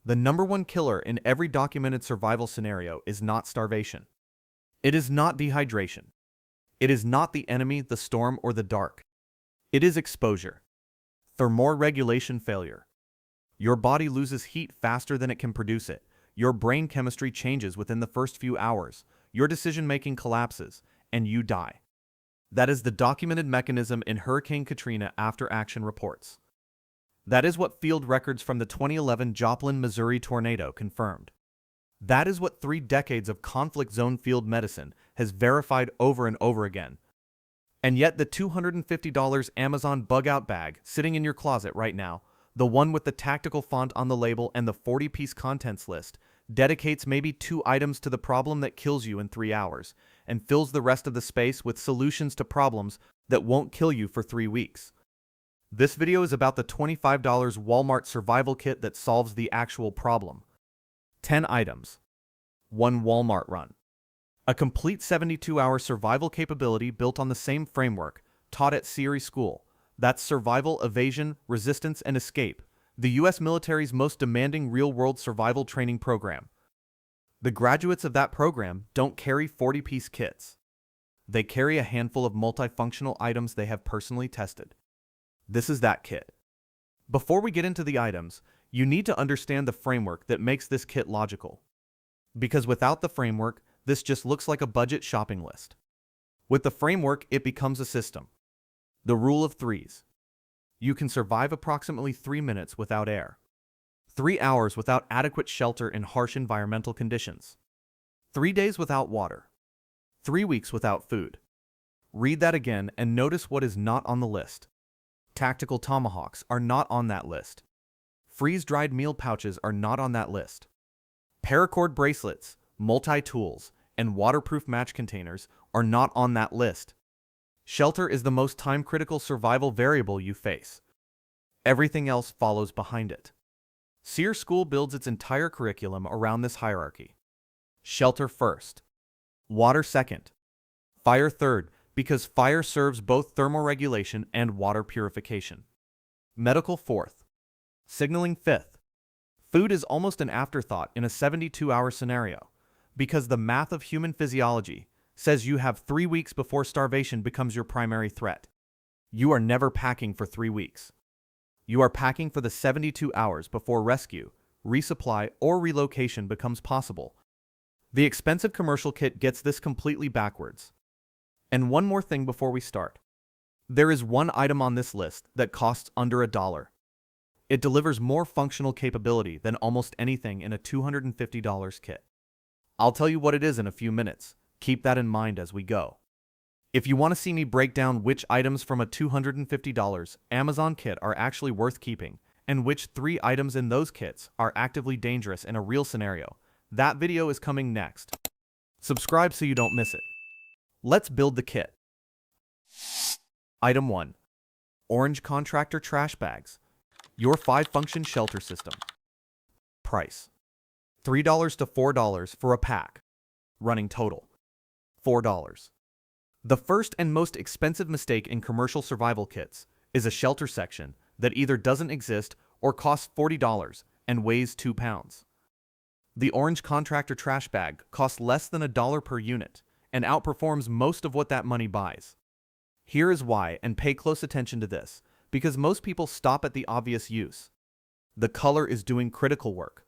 The number one killer in every documented survival scenario is not starvation. It is not dehydration. It is not the enemy, the storm, or the dark. It is exposure. Thermoregulation failure. Your body loses heat faster than it can produce it. Your brain chemistry changes within the first few hours. Your decision-making collapses, and you die. That is the documented mechanism in Hurricane Katrina after-action reports. That is what field records from the 2011 Joplin, Missouri tornado confirmed. That is what 3 decades of conflict zone field medicine has verified over and over again. And yet the $250 Amazon bug-out bag sitting in your closet right now, the one with the tactical font on the label and the 40-piece contents list, dedicates maybe 2 items to the problem that kills you in 3 hours, and fills the rest of the space with solutions to problems that won't kill you for 3 weeks. This video is about the $25 Walmart survival kit that solves the actual problem. 10 items. 1 Walmart run. A complete 72-hour survival capability built on the same framework taught at SERE school. That's survival, evasion, resistance, and escape, the U.S. military's most demanding real-world survival training program. The graduates of that program don't carry 40-piece kits. They carry a handful of multifunctional items they have personally tested. This is that kit. Before we get into the items, you need to understand the framework that makes this kit logical. Because without the framework, this just looks like a budget shopping list. With the framework, it becomes a system. The rule of threes. You can survive approximately 3 minutes without air. 3 hours without adequate shelter in harsh environmental conditions. 3 days without water. 3 weeks without food. Read that again and notice what is not on the list. Tactical tomahawks are not on that list. Freeze-dried meal pouches are not on that list. Paracord bracelets, multi-tools, and waterproof match containers are not on that list. Shelter is the most time-critical survival variable you face. Everything else follows behind it. SERE School builds its entire curriculum around this hierarchy. Shelter first. Water second. Fire third, because fire serves both thermoregulation and water purification. Medical fourth. Signaling fifth. Food is almost an afterthought in a 72-hour scenario, because the math of human physiology says you have 3 weeks before starvation becomes your primary threat. You are never packing for 3 weeks. You are packing for the 72 hours before rescue, resupply, or relocation becomes possible. The expensive commercial kit gets this completely backwards. And one more thing before we start. There is one item on this list that costs under $1. It delivers more functional capability than almost anything in a $250 kit. I'll tell you what it is in a few minutes. Keep that in mind as we go. If you want to see me break down which items from a $250 Amazon kit are actually worth keeping, and which 3 items in those kits are actively dangerous in a real scenario, that video is coming next. Subscribe so you don't miss it. Let's build the kit. Item 1. Orange Contractor trash bags. Your 5-function shelter system. Price: $3 to $4 for a pack. Running total: $4. The first and most expensive mistake in commercial survival kits is a shelter section that either doesn't exist or costs $40 and weighs 2 pounds. The Orange Contractor trash bag costs less than $1 per unit and outperforms most of what that money buys. Here is why, and pay close attention to this, because most people stop at the obvious use. The color is doing critical work.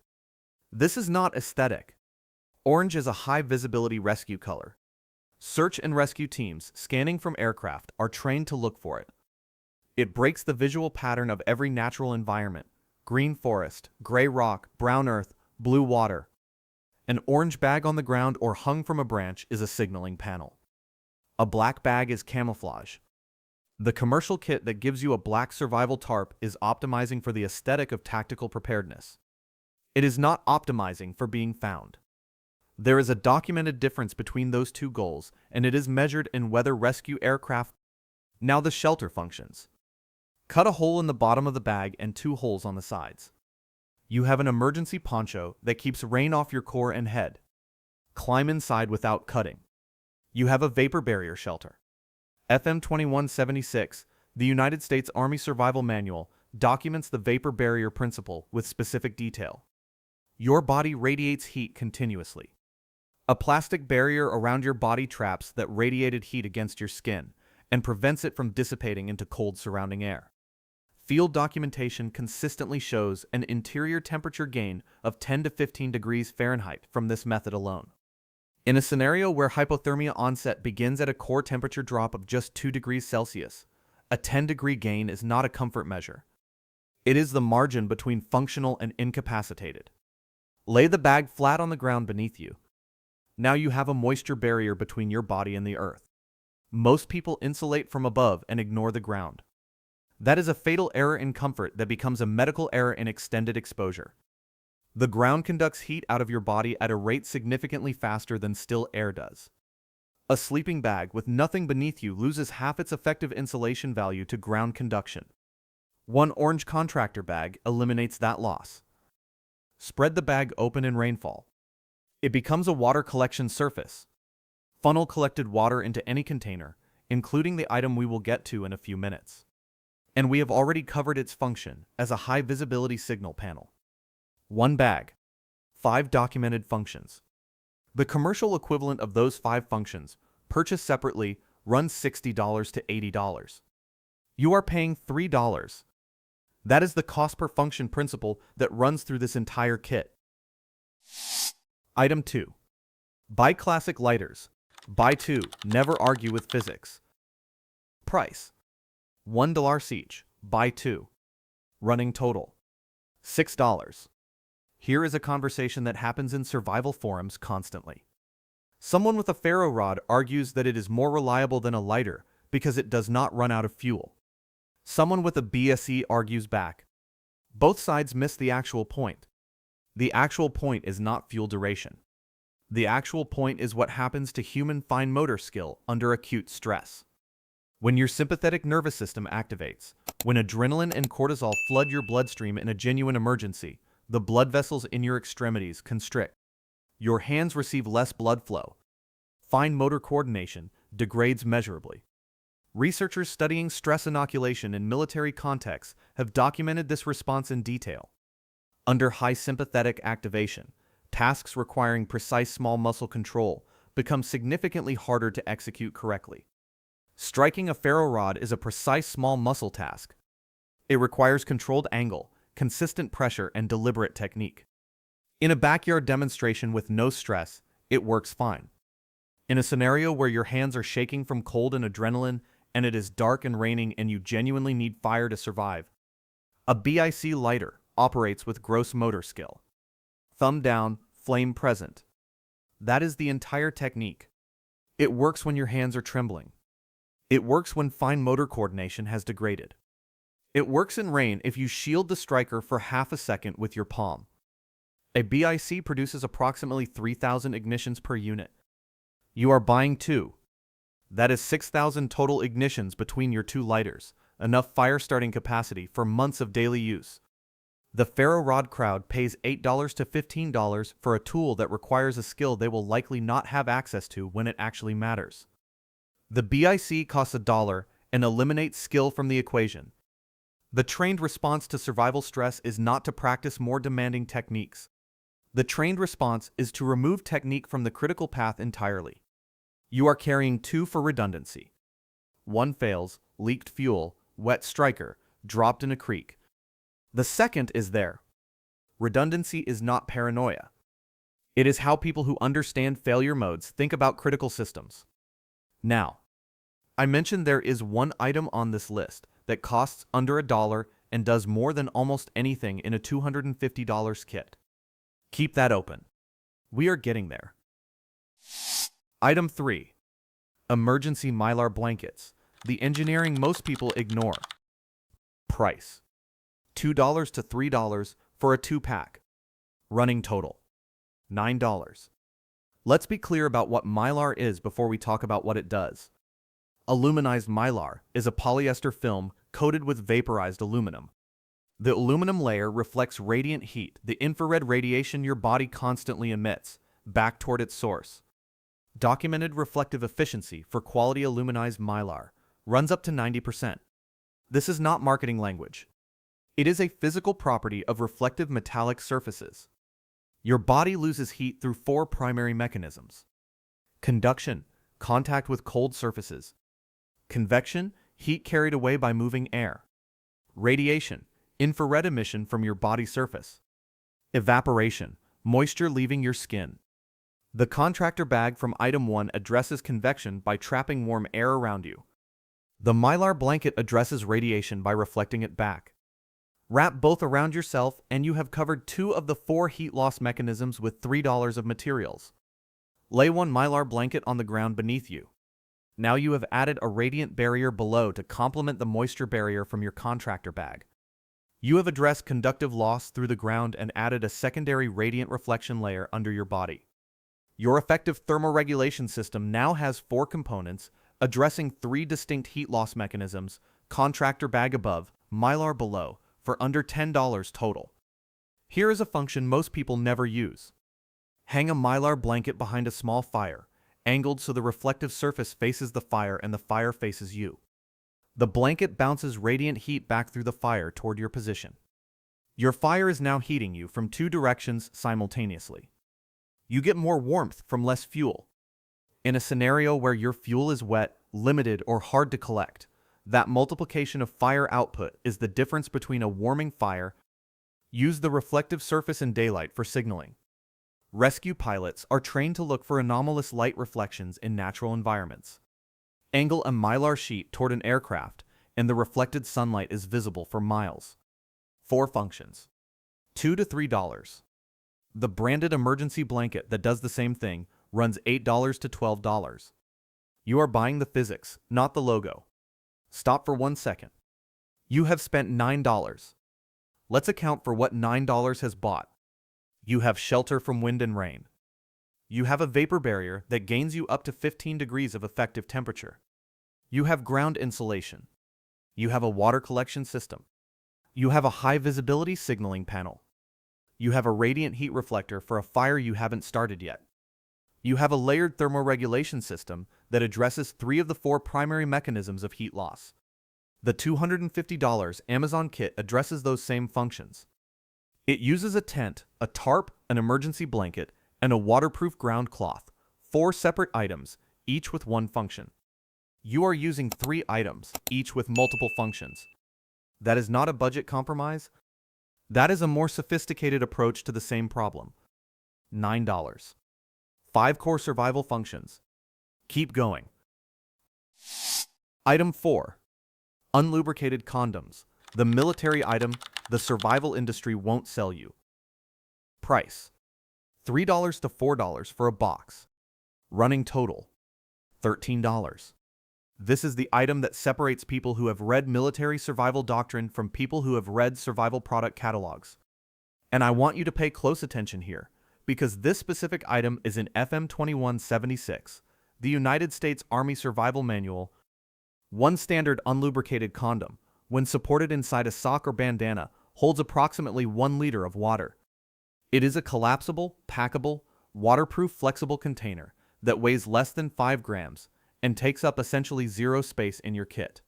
This is not aesthetic. Orange is a high-visibility rescue color. Search and rescue teams scanning from aircraft are trained to look for it. It breaks the visual pattern of every natural environment: green forest, gray rock, brown earth, blue water. An orange bag on the ground or hung from a branch is a signaling panel. A black bag is camouflage. The commercial kit that gives you a black survival tarp is optimizing for the aesthetic of tactical preparedness. It is not optimizing for being found. There is a documented difference between those two goals, and it is measured in whether rescue aircraft. Now the shelter functions. Cut a hole in the bottom of the bag and 2 holes on the sides. You have an emergency poncho that keeps rain off your core and head. Climb inside without cutting. You have a vapor barrier shelter. FM 2176, the United States Army Survival Manual, documents the vapor barrier principle with specific detail. Your body radiates heat continuously. A plastic barrier around your body traps that radiated heat against your skin and prevents it from dissipating into cold surrounding air. Field documentation consistently shows an interior temperature gain of 10 to 15 degrees Fahrenheit from this method alone. In a scenario where hypothermia onset begins at a core temperature drop of just 2 degrees Celsius, a 10-degree gain is not a comfort measure. It is the margin between functional and incapacitated. Lay the bag flat on the ground beneath you. Now you have a moisture barrier between your body and the earth. Most people insulate from above and ignore the ground. That is a fatal error in comfort that becomes a medical error in extended exposure. The ground conducts heat out of your body at a rate significantly faster than still air does. A sleeping bag with nothing beneath you loses half its effective insulation value to ground conduction. One orange Contractor bag eliminates that loss. Spread the bag open in rainfall. It becomes a water collection surface. Funnel collected water into any container, including the item we will get to in a few minutes. And we have already covered its function as a high visibility signal panel. One bag, 5 documented functions. The commercial equivalent of those 5 functions, purchased separately, runs $60 to $80. You are paying $3. That is the cost per function principle that runs through this entire kit. Item 2. Buy classic lighters. Buy 2. Never argue with physics. Price: $1 each. Buy 2. Running total: $6. Here is a conversation that happens in survival forums constantly. Someone with a ferro rod argues that it is more reliable than a lighter because it does not run out of fuel. Someone with a BSE argues back. Both sides miss the actual point. The actual point is not fuel duration. The actual point is what happens to human fine motor skill under acute stress. When your sympathetic nervous system activates, when adrenaline and cortisol flood your bloodstream in a genuine emergency, the blood vessels in your extremities constrict. Your hands receive less blood flow. Fine motor coordination degrades measurably. Researchers studying stress inoculation in military contexts have documented this response in detail. Under high sympathetic activation, tasks requiring precise small muscle control become significantly harder to execute correctly. Striking a ferro rod is a precise small muscle task. It requires controlled angle, consistent pressure, and deliberate technique. In a backyard demonstration with no stress, it works fine. In a scenario where your hands are shaking from cold and adrenaline, and it is dark and raining and you genuinely need fire to survive, a BIC lighter operates with gross motor skill. Thumb down, flame present. That is the entire technique. It works when your hands are trembling. It works when fine motor coordination has degraded. It works in rain if you shield the striker for half a second with your palm. A BIC produces approximately 3,000 ignitions per unit. You are buying 2. That is 6,000 total ignitions between your 2 lighters, enough fire starting capacity for months of daily use. The ferro rod crowd pays $8 to $15 for a tool that requires a skill they will likely not have access to when it actually matters. The BIC costs $1 and eliminates skill from the equation. The trained response to survival stress is not to practice more demanding techniques. The trained response is to remove technique from the critical path entirely. You are carrying 2 for redundancy. 1 fails, leaked fuel, wet striker, dropped in a creek. The second is there. Redundancy is not paranoia. It is how people who understand failure modes think about critical systems. Now, I mentioned there is one item on this list that costs under $1 and does more than almost anything in a $250 kit. Keep that open. We are getting there. Item 3. Emergency Mylar blankets. The engineering most people ignore. Price: $2 to $3 for a 2-pack. Running total: $9. Let's be clear about what Mylar is before we talk about what it does. Aluminized Mylar is a polyester film coated with vaporized aluminum. The aluminum layer reflects radiant heat, the infrared radiation your body constantly emits, back toward its source. Documented reflective efficiency for quality aluminized Mylar runs up to 90%. This is not marketing language. It is a physical property of reflective metallic surfaces. Your body loses heat through four primary mechanisms: conduction, contact with cold surfaces; convection, heat carried away by moving air; radiation, infrared emission from your body surface; evaporation, moisture leaving your skin. The Contractor bag from item 1 addresses convection by trapping warm air around you. The Mylar blanket addresses radiation by reflecting it back. Wrap both around yourself and you have covered 2 of the 4 heat loss mechanisms with $3 of materials. Lay one Mylar blanket on the ground beneath you. Now you have added a radiant barrier below to complement the moisture barrier from your Contractor bag. You have addressed conductive loss through the ground and added a secondary radiant reflection layer under your body. Your effective thermoregulation system now has 4 components, addressing 3 distinct heat loss mechanisms: Contractor bag above, Mylar below, for under $10 total. Here is a function most people never use. Hang a Mylar blanket behind a small fire, angled so the reflective surface faces the fire and the fire faces you. The blanket bounces radiant heat back through the fire toward your position. Your fire is now heating you from 2 directions simultaneously. You get more warmth from less fuel. In a scenario where your fuel is wet, limited, or hard to collect, that multiplication of fire output is the difference between a warming fire. Use the reflective surface in daylight for signaling. Rescue pilots are trained to look for anomalous light reflections in natural environments. Angle a Mylar sheet toward an aircraft, and the reflected sunlight is visible for miles. 4 functions. $2 to $3. The branded emergency blanket that does the same thing runs $8 to $12. You are buying the physics, not the logo. Stop for 1 second. You have spent $9. Let's account for what $9 has bought. You have shelter from wind and rain. You have a vapor barrier that gains you up to 15 degrees of effective temperature. You have ground insulation. You have a water collection system. You have a high visibility signaling panel. You have a radiant heat reflector for a fire you haven't started yet. You have a layered thermoregulation system that addresses 3 of the 4 primary mechanisms of heat loss. The $250 Amazon kit addresses those same functions. It uses a tent, a tarp, an emergency blanket, and a waterproof ground cloth, 4 separate items, each with 1 function. You are using 3 items, each with multiple functions. That is not a budget compromise. That is a more sophisticated approach to the same problem. $9. 5 core survival functions. Keep going. Item 4. Unlubricated condoms. The military item the survival industry won't sell you. Price: $3 to $4 for a box. Running total: $13. This is the item that separates people who have read military survival doctrine from people who have read survival product catalogs. And I want you to pay close attention here, because this specific item is in FM 2176, the United States Army Survival Manual. One standard unlubricated condom, when supported inside a sock or bandana, holds approximately 1 liter of water. It is a collapsible, packable, waterproof flexible container that weighs less than 5 grams and takes up essentially 0 space in your kit.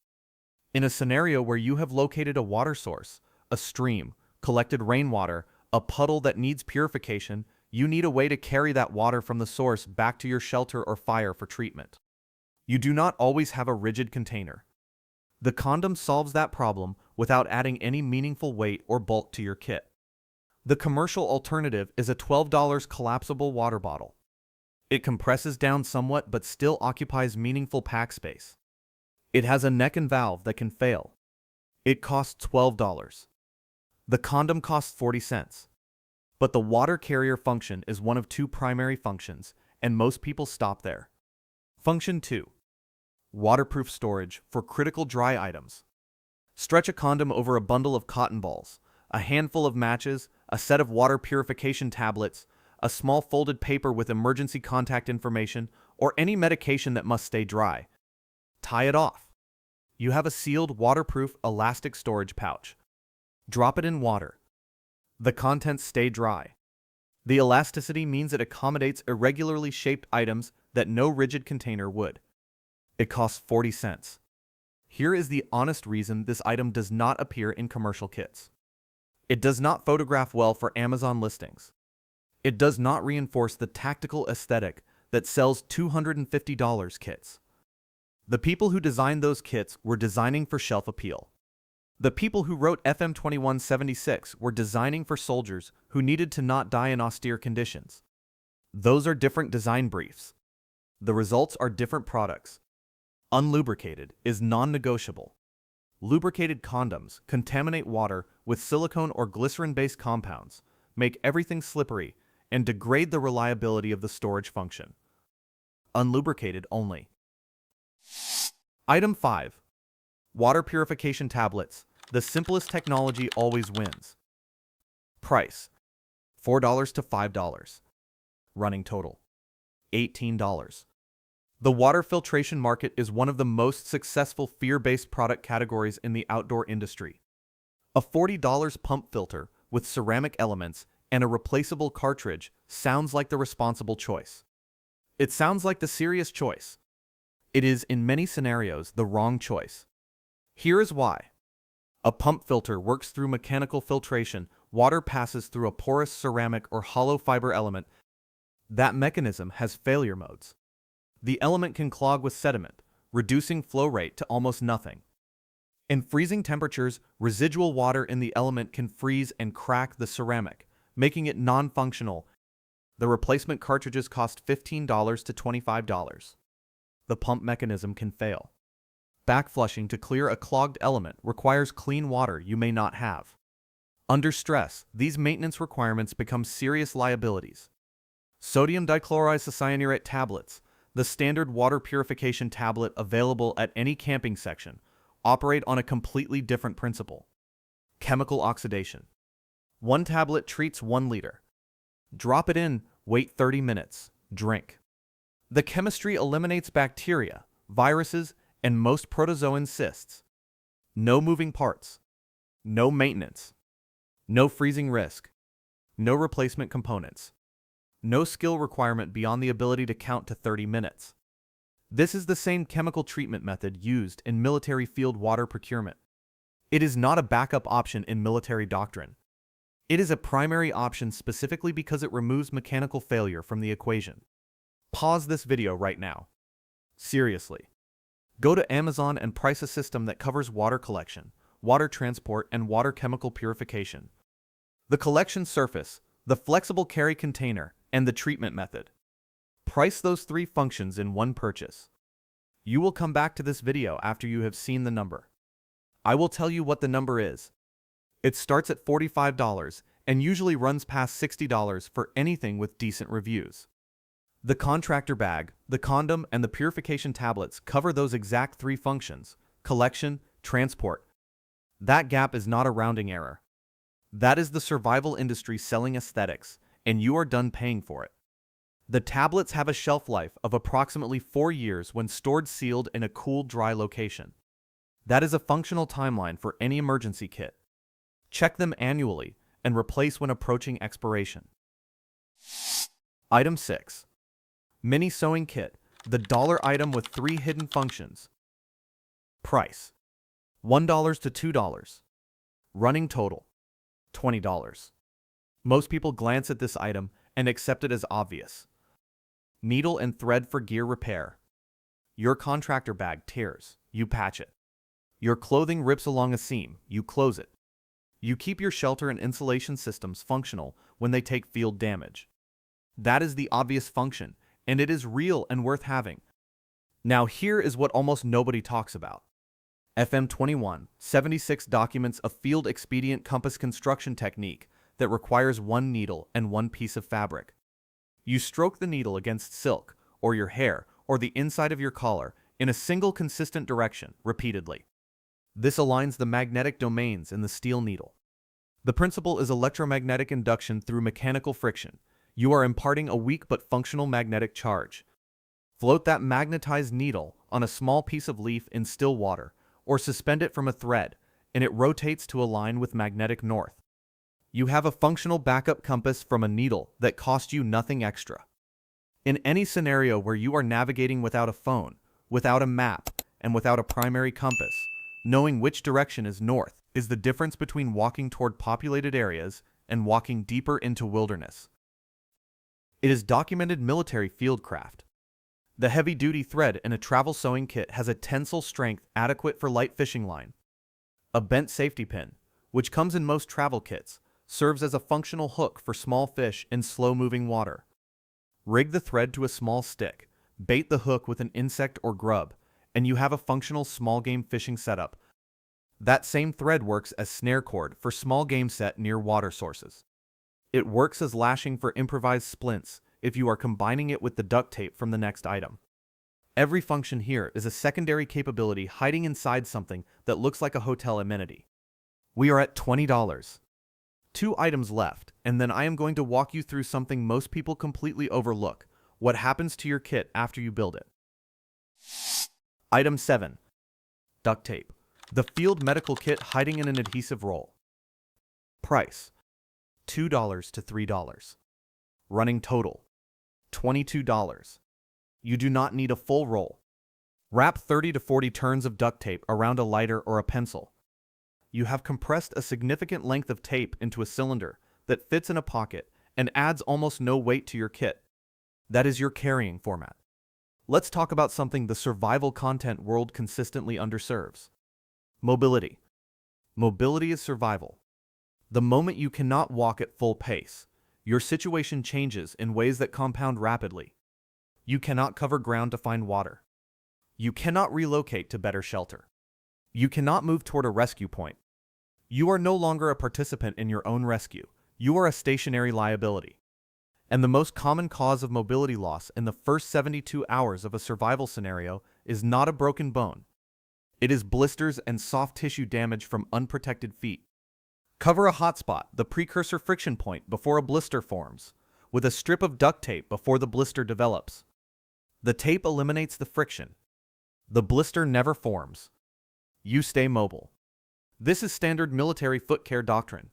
In a scenario where you have located a water source, a stream, collected rainwater, a puddle that needs purification, you need a way to carry that water from the source back to your shelter or fire for treatment. You do not always have a rigid container. The condom solves that problem without adding any meaningful weight or bulk to your kit. The commercial alternative is a $12 collapsible water bottle. It compresses down somewhat but still occupies meaningful pack space. It has a neck and valve that can fail. It costs $12. The condom costs 40 cents. But the water carrier function is one of 2 primary functions, and most people stop there. Function 2. Waterproof storage for critical dry items. Stretch a condom over a bundle of cotton balls, a handful of matches, a set of water purification tablets, a small folded paper with emergency contact information, or any medication that must stay dry. Tie it off. You have a sealed, waterproof, elastic storage pouch. Drop it in water. The contents stay dry. The elasticity means it accommodates irregularly shaped items that no rigid container would. It costs 40 cents. Here is the honest reason this item does not appear in commercial kits. It does not photograph well for Amazon listings. It does not reinforce the tactical aesthetic that sells $250 kits. The people who designed those kits were designing for shelf appeal. The people who wrote FM 2176 were designing for soldiers who needed to not die in austere conditions. Those are different design briefs. The results are different products. Unlubricated is non-negotiable. Lubricated condoms contaminate water with silicone or glycerin-based compounds, make everything slippery, and degrade the reliability of the storage function. Unlubricated only. Item 5. Water purification tablets. The simplest technology always wins. Price: $4 to $5. Running total: $18. The water filtration market is one of the most successful fear-based product categories in the outdoor industry. A $40 pump filter with ceramic elements and a replaceable cartridge sounds like the responsible choice. It sounds like the serious choice. It is, in many scenarios, the wrong choice. Here is why. A pump filter works through mechanical filtration. Water passes through a porous ceramic or hollow fiber element. That mechanism has failure modes. The element can clog with sediment, reducing flow rate to almost nothing. In freezing temperatures, residual water in the element can freeze and crack the ceramic, making it non-functional. The replacement cartridges cost $15 to $25. The pump mechanism can fail. Backflushing to clear a clogged element requires clean water you may not have. Under stress, these maintenance requirements become serious liabilities. Sodium dichloroisocyanurate tablets, the standard water purification tablet available at any camping section, operate on a completely different principle. Chemical oxidation. One tablet treats 1 liter. Drop it in, wait 30 minutes, drink. The chemistry eliminates bacteria, viruses, and most protozoan cysts. No moving parts. No maintenance. No freezing risk. No replacement components. No skill requirement beyond the ability to count to 30 minutes. This is the same chemical treatment method used in military field water procurement. It is not a backup option in military doctrine. It is a primary option specifically because it removes mechanical failure from the equation. Pause this video right now. Seriously. Go to Amazon and price a system that covers water collection, water transport, and water chemical purification. The collection surface, the flexible carry container, and the treatment method. Price those 3 functions in one purchase. You will come back to this video after you have seen the number. I will tell you what the number is. It starts at $45 and usually runs past $60 for anything with decent reviews. The contractor bag, the condom, and the purification tablets cover those exact 3 functions: collection, transport. That gap is not a rounding error. That is the survival industry selling aesthetics, and you are done paying for it. The tablets have a shelf life of approximately 4 years when stored sealed in a cool, dry location. That is a functional timeline for any emergency kit. Check them annually and replace when approaching expiration. Item 6. Mini Sewing Kit, the dollar item with 3 hidden functions. Price: $1 to $2. Running total: $20. Most people glance at this item and accept it as obvious. Needle and thread for gear repair. Your contractor bag tears, you patch it. Your clothing rips along a seam, you close it. You keep your shelter and insulation systems functional when they take field damage. That is the obvious function, and it is real and worth having. Now here is what almost nobody talks about. FM 2176 documents a field expedient compass construction technique that requires 1 needle and 1 piece of fabric. You stroke the needle against silk, or your hair, or the inside of your collar in a single consistent direction, repeatedly. This aligns the magnetic domains in the steel needle. The principle is electromagnetic induction through mechanical friction. You are imparting a weak but functional magnetic charge. Float that magnetized needle on a small piece of leaf in still water, or suspend it from a thread, and it rotates to align with magnetic north. You have a functional backup compass from a needle that cost you nothing extra. In any scenario where you are navigating without a phone, without a map, and without a primary compass, knowing which direction is north is the difference between walking toward populated areas and walking deeper into wilderness. It is documented military field craft. The heavy-duty thread in a travel sewing kit has a tensile strength adequate for light fishing line. A bent safety pin, which comes in most travel kits, serves as a functional hook for small fish in slow-moving water. Rig the thread to a small stick, bait the hook with an insect or grub, and you have a functional small game fishing setup. That same thread works as snare cord for small game set near water sources. It works as lashing for improvised splints if you are combining it with the duct tape from the next item. Every function here is a secondary capability hiding inside something that looks like a hotel amenity. We are at $20. 2 items left, and then I am going to walk you through something most people completely overlook: what happens to your kit after you build it. Item 7. Duct tape. The field medical kit hiding in an adhesive roll. Price: $2 to $3. Running total: $22. You do not need a full roll. Wrap 30 to 40 turns of duct tape around a lighter or a pencil. You have compressed a significant length of tape into a cylinder that fits in a pocket and adds almost no weight to your kit. That is your carrying format. Let's talk about something the survival content world consistently underserves: mobility. Mobility is survival. The moment you cannot walk at full pace, your situation changes in ways that compound rapidly. You cannot cover ground to find water. You cannot relocate to better shelter. You cannot move toward a rescue point. You are no longer a participant in your own rescue. You are a stationary liability. And the most common cause of mobility loss in the first 72 hours of a survival scenario is not a broken bone. It is blisters and soft tissue damage from unprotected feet. Cover a hotspot, the precursor friction point, before a blister forms, with a strip of duct tape before the blister develops. The tape eliminates the friction. The blister never forms. You stay mobile. This is standard military foot care doctrine.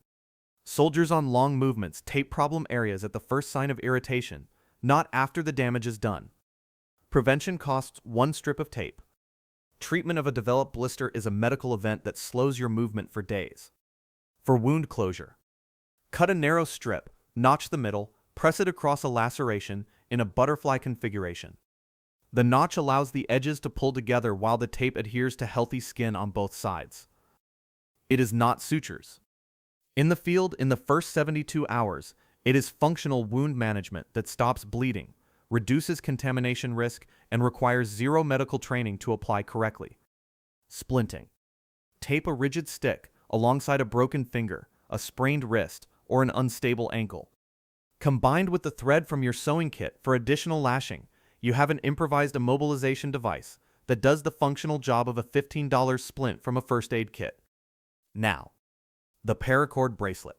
Soldiers on long movements tape problem areas at the first sign of irritation, not after the damage is done. Prevention costs 1 strip of tape. Treatment of a developed blister is a medical event that slows your movement for days. For wound closure, cut a narrow strip, notch the middle, press it across a laceration in a butterfly configuration. The notch allows the edges to pull together while the tape adheres to healthy skin on both sides. It is not sutures. In the field, in the first 72 hours, it is functional wound management that stops bleeding, reduces contamination risk, and requires zero medical training to apply correctly. Splinting. Tape a rigid stick alongside a broken finger, a sprained wrist, or an unstable ankle. Combined with the thread from your sewing kit for additional lashing, you have an improvised immobilization device that does the functional job of a $15 splint from a first aid kit. Now, the paracord bracelet.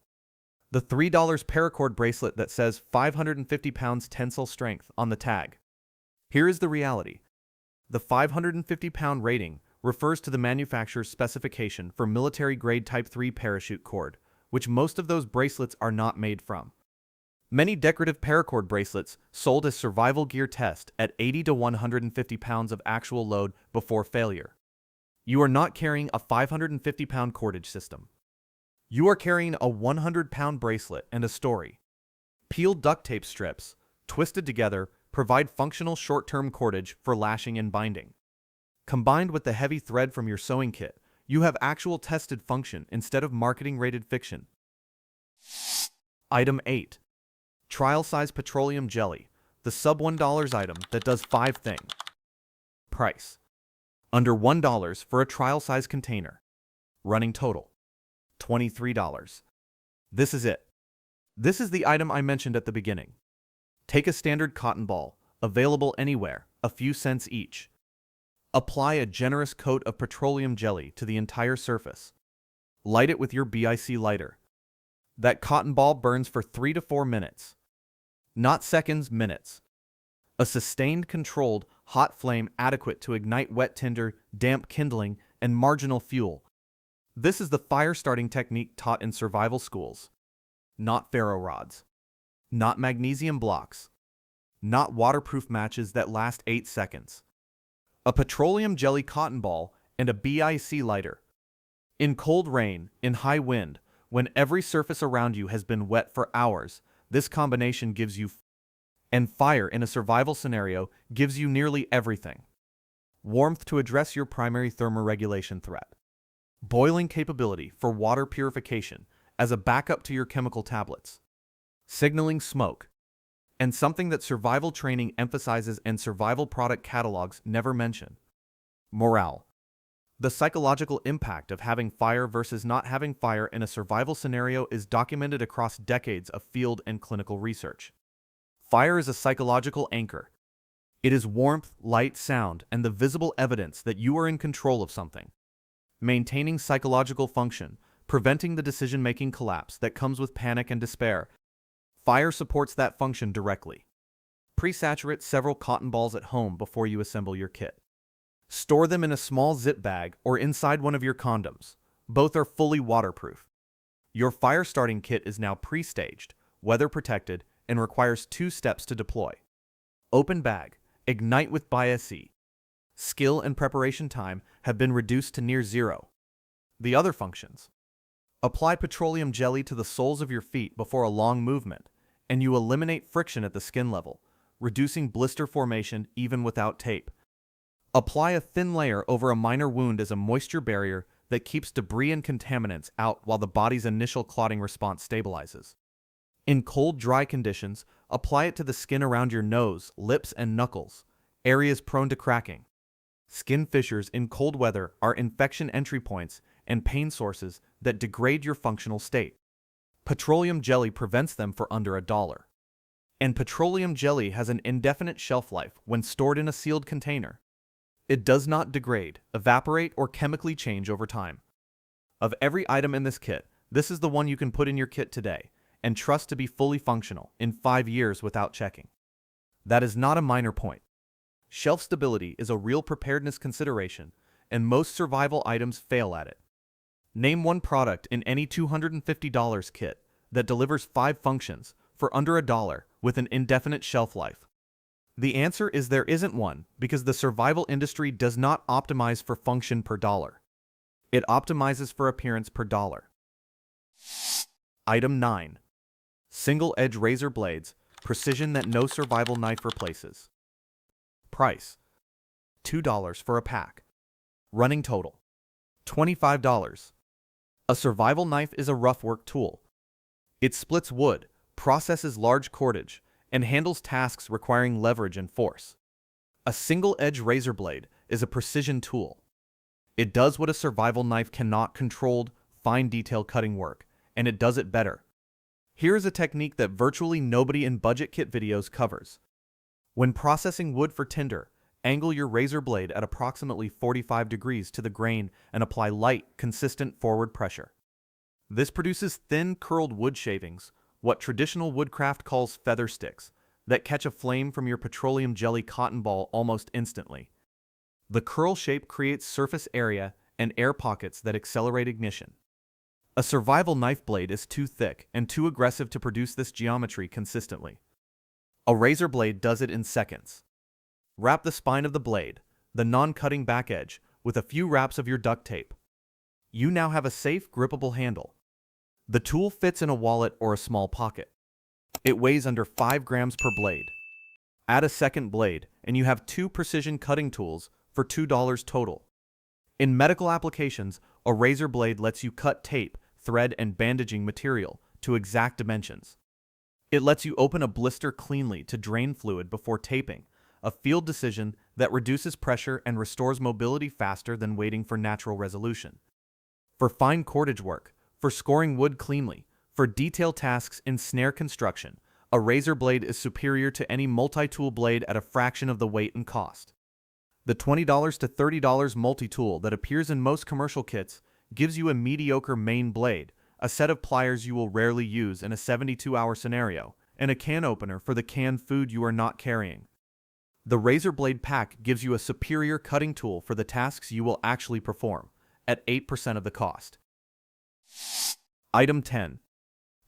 The $3 paracord bracelet that says 550 pounds tensile strength on the tag. Here is the reality. The 550-pound rating refers to the manufacturer's specification for military-grade Type 3 parachute cord, which most of those bracelets are not made from. Many decorative paracord bracelets sold as survival gear test at 80 to 150 pounds of actual load before failure. You are not carrying a 550-pound cordage system. You are carrying a 100-pound bracelet and a story. Peeled duct tape strips, twisted together, provide functional short-term cordage for lashing and binding. Combined with the heavy thread from your sewing kit, you have actual tested function instead of marketing-rated fiction. Item 8. Trial size petroleum jelly, the sub $1 item that does 5 things. Price: under $1 for a trial size container. Running total: $23. This is it. This is the item I mentioned at the beginning. Take a standard cotton ball, available anywhere, a few cents each. Apply a generous coat of petroleum jelly to the entire surface. Light it with your BIC lighter. That cotton ball burns for 3 to 4 minutes. Not seconds, minutes. A sustained, controlled, hot flame adequate to ignite wet tinder, damp kindling, and marginal fuel. This is the fire-starting technique taught in survival schools. Not ferro rods. Not magnesium blocks. Not waterproof matches that last 8 seconds. A petroleum jelly cotton ball and a BIC lighter. In cold rain, in high wind, when every surface around you has been wet for hours, this combination gives you And fire in a survival scenario gives you nearly everything. Warmth to address your primary thermoregulation threat. Boiling capability for water purification as a backup to your chemical tablets. Signaling smoke. And something that survival training emphasizes and survival product catalogs never mention. Morale. The psychological impact of having fire versus not having fire in a survival scenario is documented across decades of field and clinical research. Fire is a psychological anchor. It is warmth, light, sound, and the visible evidence that you are in control of something. Maintaining psychological function, preventing the decision-making collapse that comes with panic and despair. Fire supports that function directly. Pre-saturate several cotton balls at home before you assemble your kit. Store them in a small zip bag or inside one of your condoms. Both are fully waterproof. Your fire starting kit is now pre-staged, weather protected, and requires 2 steps to deploy. Open bag, ignite with SERE. Skill and preparation time have been reduced to near zero. The other functions. Apply petroleum jelly to the soles of your feet before a long movement, and you eliminate friction at the skin level, reducing blister formation even without tape. Apply a thin layer over a minor wound as a moisture barrier that keeps debris and contaminants out while the body's initial clotting response stabilizes. In cold, dry conditions, apply it to the skin around your nose, lips, and knuckles, areas prone to cracking. Skin fissures in cold weather are infection entry points and pain sources that degrade your functional state. Petroleum jelly prevents them for under $1. And petroleum jelly has an indefinite shelf life when stored in a sealed container. It does not degrade, evaporate, or chemically change over time. Of every item in this kit, this is the one you can put in your kit today and trust to be fully functional in 5 years without checking. That is not a minor point. Shelf stability is a real preparedness consideration, and most survival items fail at it. Name one product in any $250 kit that delivers 5 functions for under $1 with an indefinite shelf life. The answer is there isn't one because the survival industry does not optimize for function per dollar. It optimizes for appearance per dollar. Item 9. Single-edge razor blades, precision that no survival knife replaces. Price: $2 for a pack. Running total: $25. A survival knife is a rough work tool. It splits wood, processes large cordage, and handles tasks requiring leverage and force. A single-edge razor blade is a precision tool. It does what a survival knife cannot: controlled, fine detail cutting work, and it does it better. Here is a technique that virtually nobody in budget kit videos covers. When processing wood for tinder, angle your razor blade at approximately 45 degrees to the grain and apply light, consistent forward pressure. This produces thin, curled wood shavings, what traditional woodcraft calls feather sticks, that catch a flame from your petroleum jelly cotton ball almost instantly. The curl shape creates surface area and air pockets that accelerate ignition. A survival knife blade is too thick and too aggressive to produce this geometry consistently. A razor blade does it in seconds. Wrap the spine of the blade, the non-cutting back edge, with a few wraps of your duct tape. You now have a safe, grippable handle. The tool fits in a wallet or a small pocket. It weighs under 5 grams per blade. Add a second blade, and you have 2 precision cutting tools for $2 total. In medical applications, a razor blade lets you cut tape, thread, and bandaging material to exact dimensions. It lets you open a blister cleanly to drain fluid before taping, a field decision that reduces pressure and restores mobility faster than waiting for natural resolution. For fine cordage work, for scoring wood cleanly, for detail tasks in snare construction, a razor blade is superior to any multi-tool blade at a fraction of the weight and cost. The $20 to $30 multi-tool that appears in most commercial kits gives you a mediocre main blade, a set of pliers you will rarely use in a 72-hour scenario, and a can opener for the canned food you are not carrying. The razor blade pack gives you a superior cutting tool for the tasks you will actually perform, at 8% of the cost. Item 10.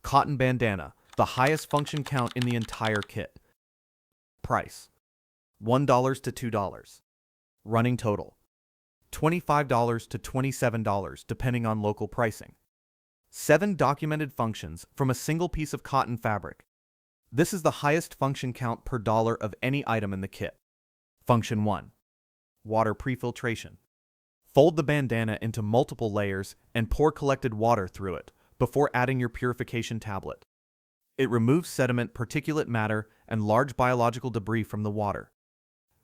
Cotton bandana, the highest function count in the entire kit. Price: $1 to $2. Running total: $25 to $27 depending on local pricing. 7 documented functions from a single piece of cotton fabric. This is the highest function count per dollar of any item in the kit. Function 1. Water prefiltration. Fold the bandana into multiple layers and pour collected water through it before adding your purification tablet. It removes sediment, particulate matter, and large biological debris from the water.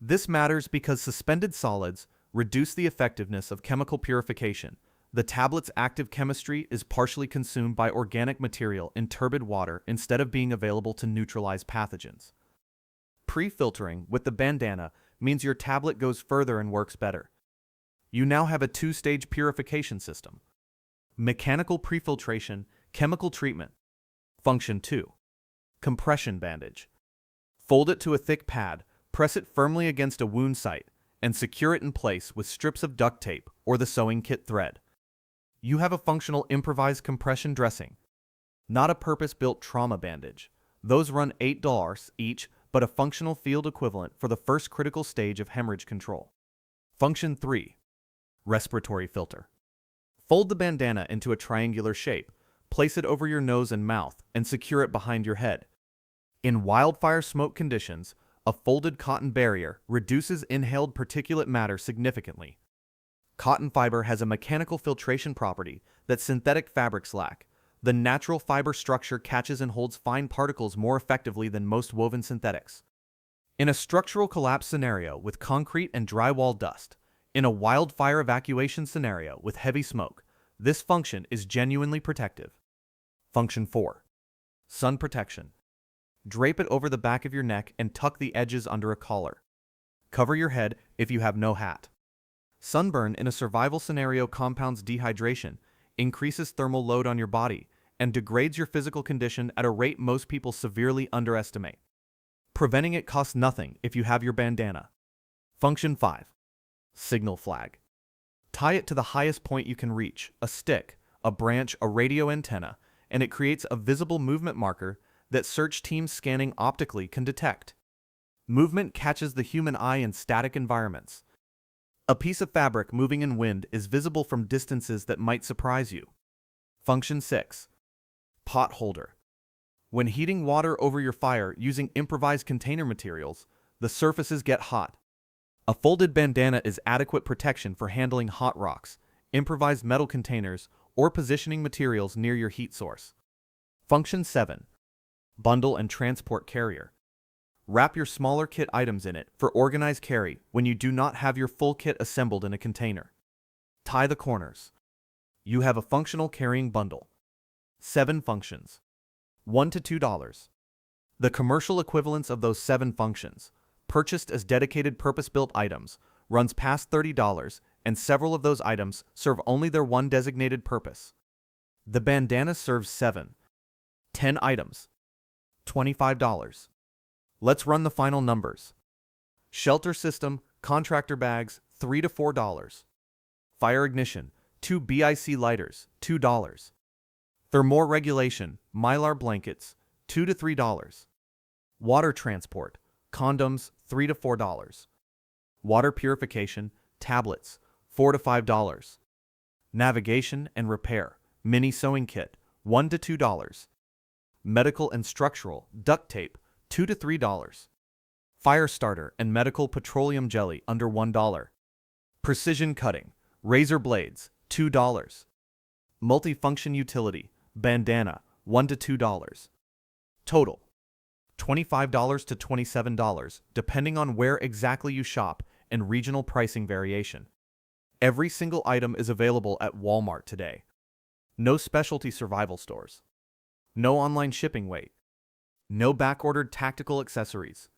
This matters because suspended solids reduce the effectiveness of chemical purification. The tablet's active chemistry is partially consumed by organic material in turbid water instead of being available to neutralize pathogens. Pre-filtering with the bandana means your tablet goes further and works better. You now have a two-stage purification system. Mechanical prefiltration, chemical treatment. Function 2. Compression bandage. Fold it to a thick pad, press it firmly against a wound site, and secure it in place with strips of duct tape or the sewing kit thread. You have a functional improvised compression dressing, not a purpose-built trauma bandage. Those run $8 each, but a functional field equivalent for the first critical stage of hemorrhage control. Function 3. Respiratory filter. Fold the bandana into a triangular shape, place it over your nose and mouth, and secure it behind your head. In wildfire smoke conditions, a folded cotton barrier reduces inhaled particulate matter significantly. Cotton fiber has a mechanical filtration property that synthetic fabrics lack. The natural fiber structure catches and holds fine particles more effectively than most woven synthetics. In a structural collapse scenario with concrete and drywall dust, in a wildfire evacuation scenario with heavy smoke, this function is genuinely protective. Function 4. Sun protection. Drape it over the back of your neck and tuck the edges under a collar. Cover your head if you have no hat. Sunburn in a survival scenario compounds dehydration, increases thermal load on your body, and degrades your physical condition at a rate most people severely underestimate. Preventing it costs nothing if you have your bandana. Function 5. Signal flag. Tie it to the highest point you can reach, a stick, a branch, a radio antenna, and it creates a visible movement marker that search teams scanning optically can detect. Movement catches the human eye in static environments. A piece of fabric moving in wind is visible from distances that might surprise you. Function 6. Pot holder. When heating water over your fire using improvised container materials, the surfaces get hot. A folded bandana is adequate protection for handling hot rocks, improvised metal containers, or positioning materials near your heat source. Function 7. Bundle and transport carrier. Wrap your smaller kit items in it for organized carry when you do not have your full kit assembled in a container. Tie the corners. You have a functional carrying bundle. 7 functions. $1 to $2. The commercial equivalence of those 7 functions, purchased as dedicated purpose-built items, runs past $30, and several of those items serve only their one designated purpose. The bandana serves 7. 10 items. $25. Let's run the final numbers. Shelter system, contractor bags, $3 to $4. Fire ignition, 2 BIC lighters, $2. Thermoregulation, Mylar blankets, $2 to $3. Water transport, condoms, $3 to $4. Water purification, tablets, $4 to $5. Navigation and repair, mini sewing kit, $1 to $2. Medical and structural, duct tape, $2 to $3. Fire starter and medical petroleum jelly, under $1. Precision cutting, razor blades, $2. Multifunction utility, bandana, $1 to $2. Total, $25 to $27, depending on where exactly you shop and regional pricing variation. Every single item is available at Walmart today. No specialty survival stores. No online shipping wait. No back-ordered tactical accessories.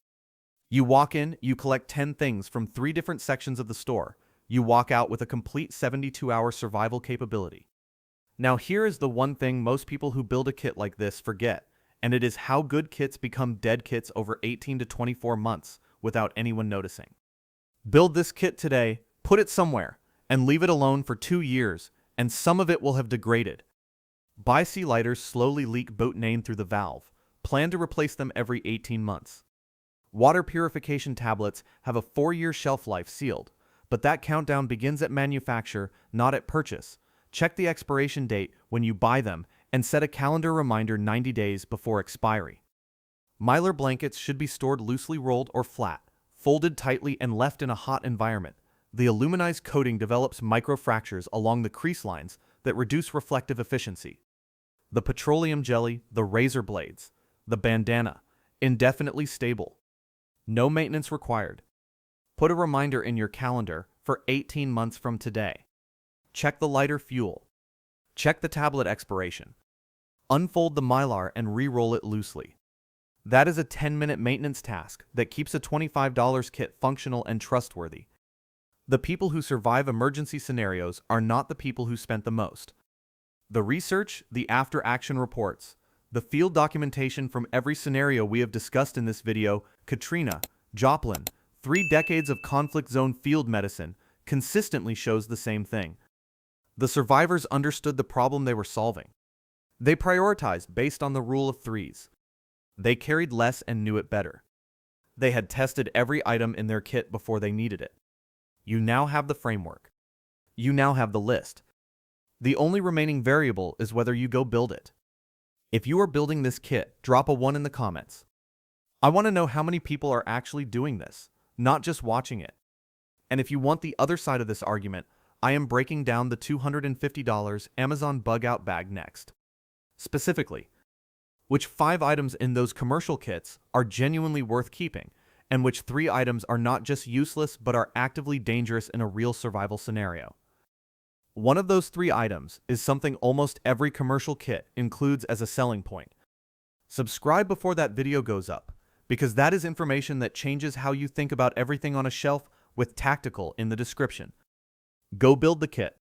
You walk in, you collect 10 things from 3 different sections of the store. You walk out with a complete 72-hour survival capability. Now here is the one thing most people who build a kit like this forget, and it is how good kits become dead kits over 18 to 24 months without anyone noticing. Build this kit today, put it somewhere, and leave it alone for 2 years, and some of it will have degraded. BIC lighters slowly leak butane through the valve. Plan to replace them every 18 months. Water purification tablets have a 4-year shelf life sealed, but that countdown begins at manufacture, not at purchase. Check the expiration date when you buy them and set a calendar reminder 90 days before expiry. Mylar blankets should be stored loosely rolled or flat, folded tightly and left in a hot environment. The aluminized coating develops microfractures along the crease lines that reduce reflective efficiency. The petroleum jelly, the razor blades, the bandana, indefinitely stable. No maintenance required. Put a reminder in your calendar for 18 months from today. Check the lighter fuel. Check the tablet expiration. Unfold the Mylar and re-roll it loosely. That is a 10-minute maintenance task that keeps a $25 kit functional and trustworthy. The people who survive emergency scenarios are not the people who spent the most. The research, the after-action reports, the field documentation from every scenario we have discussed in this video, Katrina, Joplin, 3 decades of conflict zone field medicine, consistently shows the same thing. The survivors understood the problem they were solving. They prioritized based on the rule of threes. They carried less and knew it better. They had tested every item in their kit before they needed it. You now have the framework. You now have the list. The only remaining variable is whether you go build it. If you are building this kit, drop a 1 in the comments. I want to know how many people are actually doing this, not just watching it. And if you want the other side of this argument, I am breaking down the $250 Amazon bug out bag next. Specifically, which 5 items in those commercial kits are genuinely worth keeping, and which 3 items are not just useless but are actively dangerous in a real survival scenario. One of those 3 items is something almost every commercial kit includes as a selling point. Subscribe before that video goes up, because that is information that changes how you think about everything on a shelf with tactical in the description. Go build the kit.